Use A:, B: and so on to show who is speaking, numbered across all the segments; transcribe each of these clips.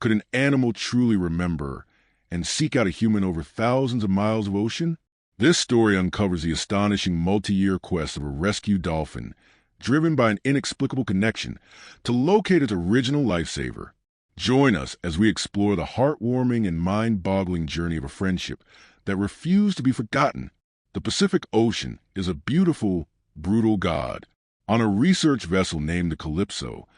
A: Could an animal truly remember and seek out a human over thousands of miles of ocean? This story uncovers the astonishing multi-year quest of a rescued dolphin, driven by an inexplicable connection, to locate its original lifesaver. Join us as we explore the heartwarming and mind-boggling journey of a friendship that refused to be forgotten. The Pacific Ocean is a beautiful, brutal god. On a research vessel named the Calypso,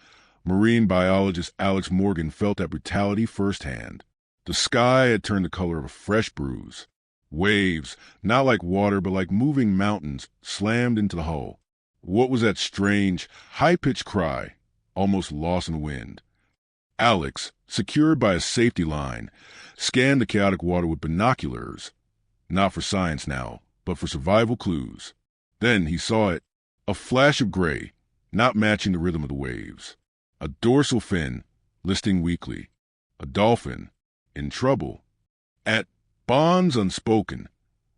A: marine biologist Alex Morgan felt that brutality firsthand. The sky had turned the color of a fresh bruise. Waves, not like water but like moving mountains, slammed into the hull. What was that strange, high-pitched cry, almost lost in the wind? Alex, secured by a safety line, scanned the chaotic water with binoculars, not for science now, but for survival clues. Then he saw it, a flash of gray, not matching the rhythm of the waves. A dorsal fin, listing weakly. A dolphin, in trouble. At Bonds Unspoken,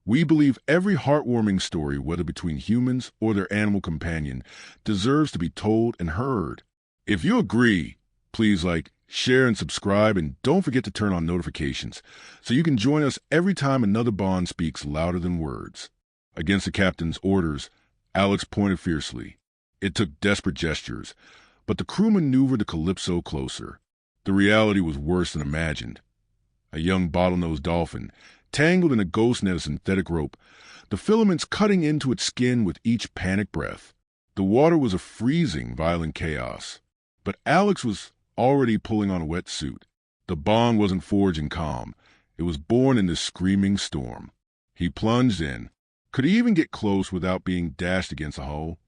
A: we believe every heartwarming story, whether between humans or their animal companion, deserves to be told and heard. If you agree, please like, share, and subscribe, and don't forget to turn on notifications so you can join us every time another bond speaks louder than words. Against the captain's orders, Alex pointed fiercely. It took desperate gestures, but the crew maneuvered the Calypso closer. The reality was worse than imagined. A young bottlenose dolphin, tangled in a ghost net of synthetic rope, the filaments cutting into its skin with each panicked breath. The water was a freezing, violent chaos. But Alex was already pulling on a wetsuit. The bond wasn't forged in calm. It was born in this screaming storm. He plunged in. Could he even get close without being dashed against a hull?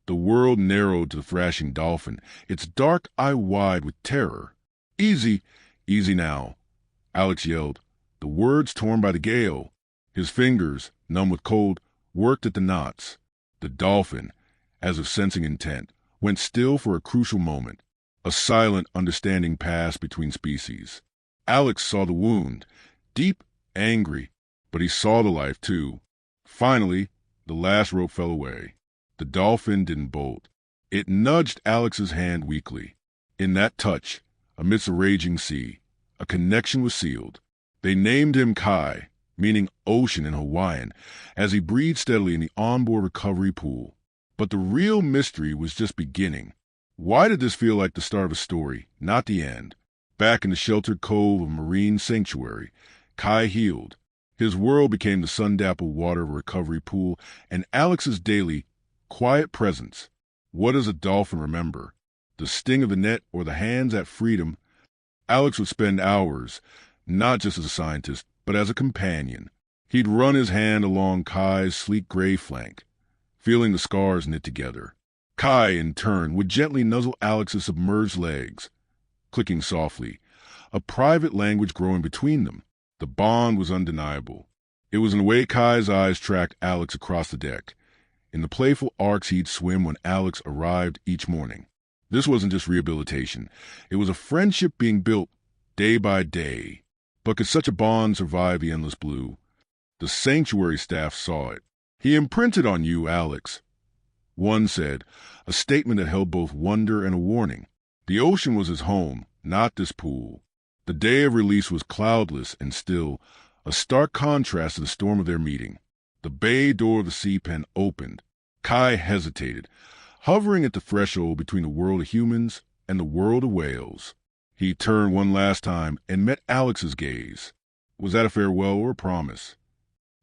A: The world narrowed to the thrashing dolphin, its dark eye wide with terror. "Easy, easy now," Alex yelled, the words torn by the gale. His fingers, numb with cold, worked at the knots. The dolphin, as if sensing intent, went still for a crucial moment. A silent understanding passed between species. Alex saw the wound, deep, angry, but he saw the life too. Finally, the last rope fell away. The dolphin didn't bolt. It nudged Alex's hand weakly. In that touch, amidst a raging sea, a connection was sealed. They named him Kai, meaning ocean in Hawaiian, as he breathed steadily in the onboard recovery pool. But the real mystery was just beginning. Why did this feel like the start of a story, not the end? Back in the sheltered cove of a marine sanctuary, Kai healed. His world became the sun-dappled water of a recovery pool and Alex's daily, quiet presence. What does a dolphin remember? The sting of the net or the hands that freed him? Alex would spend hours, not just as a scientist, but as a companion. He'd run his hand along Kai's sleek gray flank, feeling the scars knit together. Kai, in turn, would gently nuzzle Alex's submerged legs, clicking softly, a private language growing between them. The bond was undeniable. It was in the way Kai's eyes tracked Alex across the deck, in the playful arcs he'd swim when Alex arrived each morning. This wasn't just rehabilitation. It was a friendship being built day by day. But could such a bond survive the endless blue? The sanctuary staff saw it. "He imprinted on you, Alex," one said, a statement that held both wonder and a warning. The ocean was his home, not this pool. The day of release was cloudless and still, a stark contrast to the storm of their meeting. The bay door of the sea pen opened. Kai hesitated, hovering at the threshold between the world of humans and the world of whales. He turned one last time and met Alex's gaze. Was that a farewell or a promise?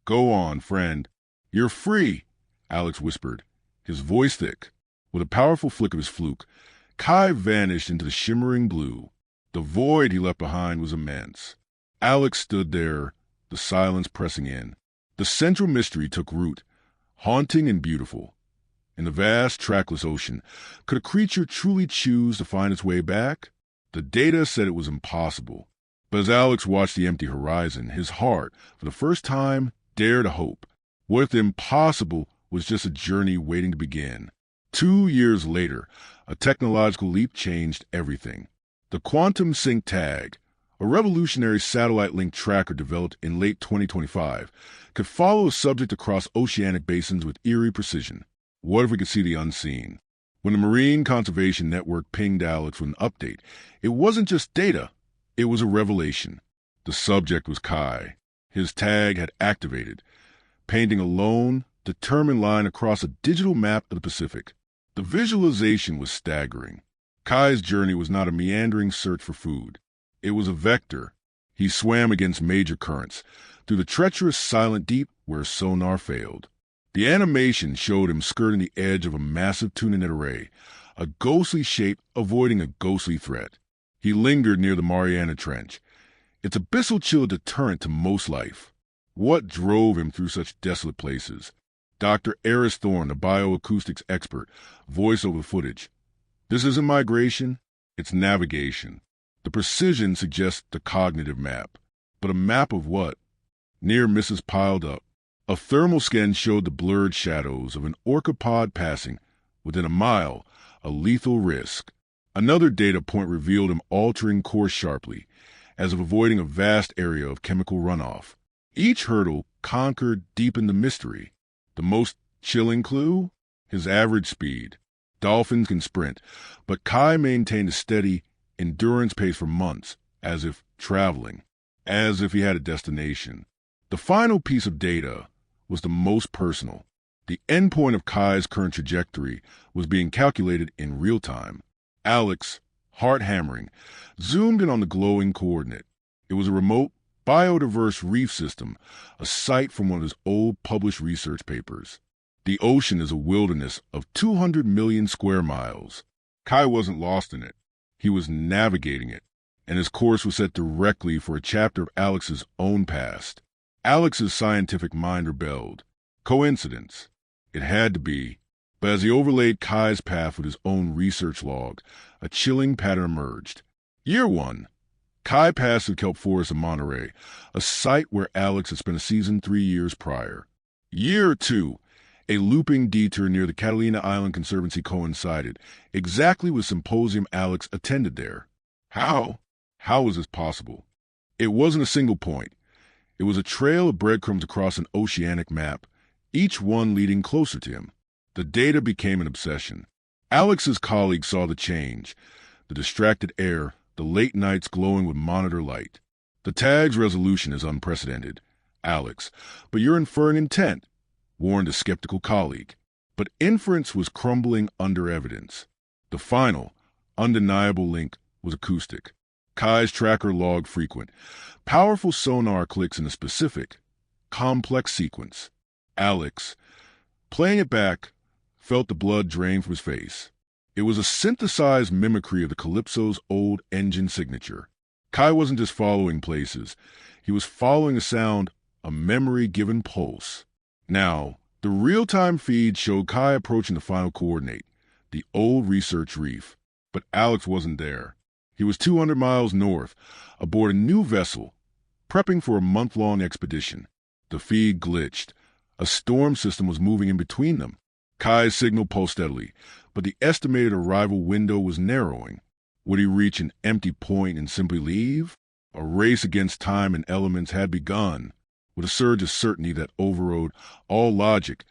A: "Go on, friend. You're free," Alex whispered, his voice thick. With a powerful flick of his fluke, Kai vanished into the shimmering blue. The void he left behind was immense. Alex stood there, the silence pressing in. The central mystery took root, haunting and beautiful. In the vast, trackless ocean, could a creature truly choose to find its way back? The data said it was impossible. But as Alex watched the empty horizon, his heart, for the first time, dared a hope. What if the impossible was just a journey waiting to begin? 2 years later, a technological leap changed everything. The Quantum Sync Tag, a revolutionary satellite-linked tracker developed in late 2025, could follow a subject across oceanic basins with eerie precision. What if we could see the unseen? When the Marine Conservation Network pinged Alex with an update, it wasn't just data. It was a revelation. The subject was Kai. His tag had activated, painting a lone, determined line across a digital map of the Pacific. The visualization was staggering. Kai's journey was not a meandering search for food. It was a vector. He swam against major currents, through the treacherous silent deep where sonar failed. The animation showed him skirting the edge of a massive tuna net array, a ghostly shape avoiding a ghostly threat. He lingered near the Mariana Trench, its abyssal chill a deterrent to most life. What drove him through such desolate places? Dr. Eris Thorne, the bioacoustics expert, voiced over footage. This isn't migration, it's navigation. The precision suggests the cognitive map. But a map of what? Near misses piled up. A thermal scan showed the blurred shadows of an orca pod passing. Within a mile, a lethal risk. Another data point revealed him altering course sharply, as if avoiding a vast area of chemical runoff. Each hurdle conquered deepened the mystery. The most chilling clue? His average speed. Dolphins can sprint, but Kai maintained a steady endurance pace for months, as if traveling, as if he had a destination. The final piece of data was the most personal. The endpoint of Kai's current trajectory was being calculated in real time. Alex, heart hammering, zoomed in on the glowing coordinate. It was a remote, biodiverse reef system, a site from one of his old published research papers. The ocean is a wilderness of 200 million square miles. Kai wasn't lost in it. He was navigating it, and his course was set directly for a chapter of Alex's own past. Alex's scientific mind rebelled. Coincidence? It had to be. But as he overlaid Kai's path with his own research log, a chilling pattern emerged. Year 1. Kai passed the kelp forest of Monterey, a site where Alex had spent a season 3 years prior. Year 2. A looping detour near the Catalina Island Conservancy coincided exactly with symposium Alex attended there. How? How was this possible? It wasn't a single point. It was a trail of breadcrumbs across an oceanic map, each one leading closer to him. The data became an obsession. Alex's colleagues saw the change, the distracted air, the late nights glowing with monitor light. The tag's resolution is unprecedented, Alex, but you're inferring intent, warned a skeptical colleague. But inference was crumbling under evidence. The final, undeniable link was acoustic. Kai's tracker logged frequent, powerful sonar clicks in a specific, complex sequence. Alex, playing it back, felt the blood drain from his face. It was a synthesized mimicry of the Calypso's old engine signature. Kai wasn't just following places. He was following a sound, a memory-given pulse. Now, the real-time feed showed Kai approaching the final coordinate, the old research reef. But Alex wasn't there. He was 200 miles north, aboard a new vessel, prepping for a month-long expedition. The feed glitched. A storm system was moving in between them. Kai's signal pulsed steadily, but the estimated arrival window was narrowing. Would he reach an empty point and simply leave? A race against time and elements had begun. With a surge of certainty that overrode all logic,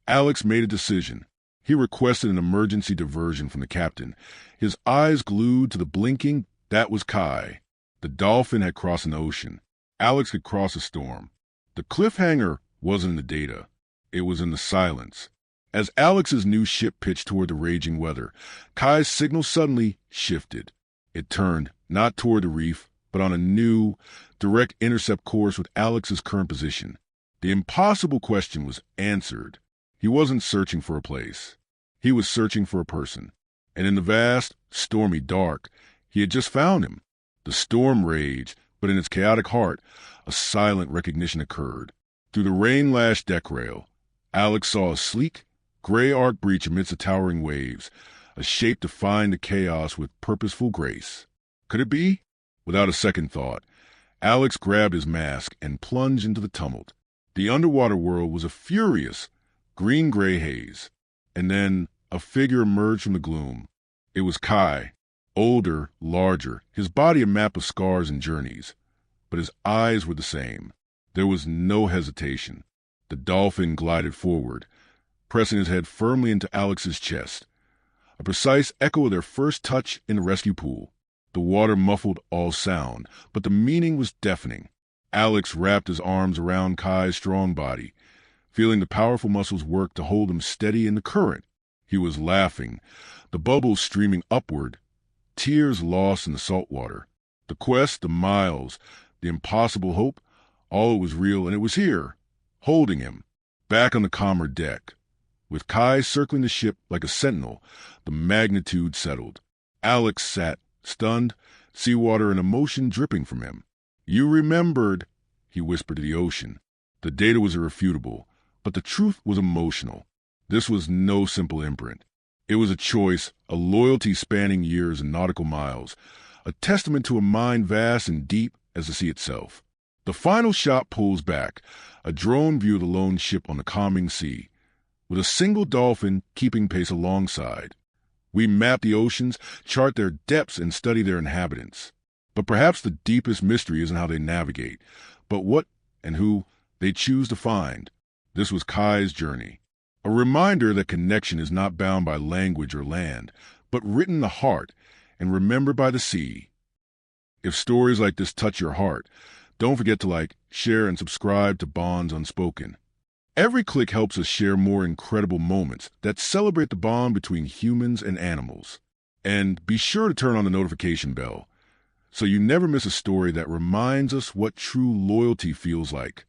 A: Alex made a decision. He requested an emergency diversion from the captain, his eyes glued to the blinking. That was Kai. The Dolphin had crossed an ocean. Alex could cross a storm. The cliffhanger wasn't in the data. It was in the silence. As Alex's new ship pitched toward the raging weather, Kai's signal suddenly shifted. It turned, not toward the reef, but on a new, direct intercept course with Alex's current position. The impossible question was answered. He wasn't searching for a place. He was searching for a person. And in the vast, stormy dark, he had just found him. The storm raged, but in its chaotic heart, a silent recognition occurred. Through the rain-lashed deck rail, Alex saw a sleek, gray arc breach amidst the towering waves, a shape defying the chaos with purposeful grace. Could it be? Without a second thought, Alex grabbed his mask and plunged into the tumult. The underwater world was a furious, green-gray haze. And then a figure emerged from the gloom. It was Kai, older, larger, his body a map of scars and journeys. But his eyes were the same. There was no hesitation. The Dolphin glided forward, pressing his head firmly into Alex's chest, a precise echo of their first touch in the rescue pool. The water muffled all sound, but the meaning was deafening. Alex wrapped his arms around Kai's strong body, feeling the powerful muscles work to hold him steady in the current. He was laughing, the bubbles streaming upward, tears lost in the salt water. The quest, the miles, the impossible hope, all was real, and it was here, holding him, back on the calmer deck. With Kai circling the ship like a sentinel, the magnitude settled. Alex sat, stunned, seawater and emotion dripping from him. "You remembered," he whispered to the ocean. The data was irrefutable, but the truth was emotional. This was no simple imprint. It was a choice, a loyalty spanning years and nautical miles, a testament to a mind vast and deep as the sea itself. The final shot pulls back, a drone view of the lone ship on the calming sea, with a single dolphin keeping pace alongside. We map the oceans, chart their depths, and study their inhabitants. But perhaps the deepest mystery isn't how they navigate, but what and who they choose to find. This was Kai's journey, a reminder that connection is not bound by language or land, but written in the heart and remembered by the sea. If stories like this touch your heart, don't forget to like, share, and subscribe to Bonds Unspoken. Every click helps us share more incredible moments that celebrate the bond between humans and animals. And be sure to turn on the notification bell so you never miss a story that reminds us what true loyalty feels like.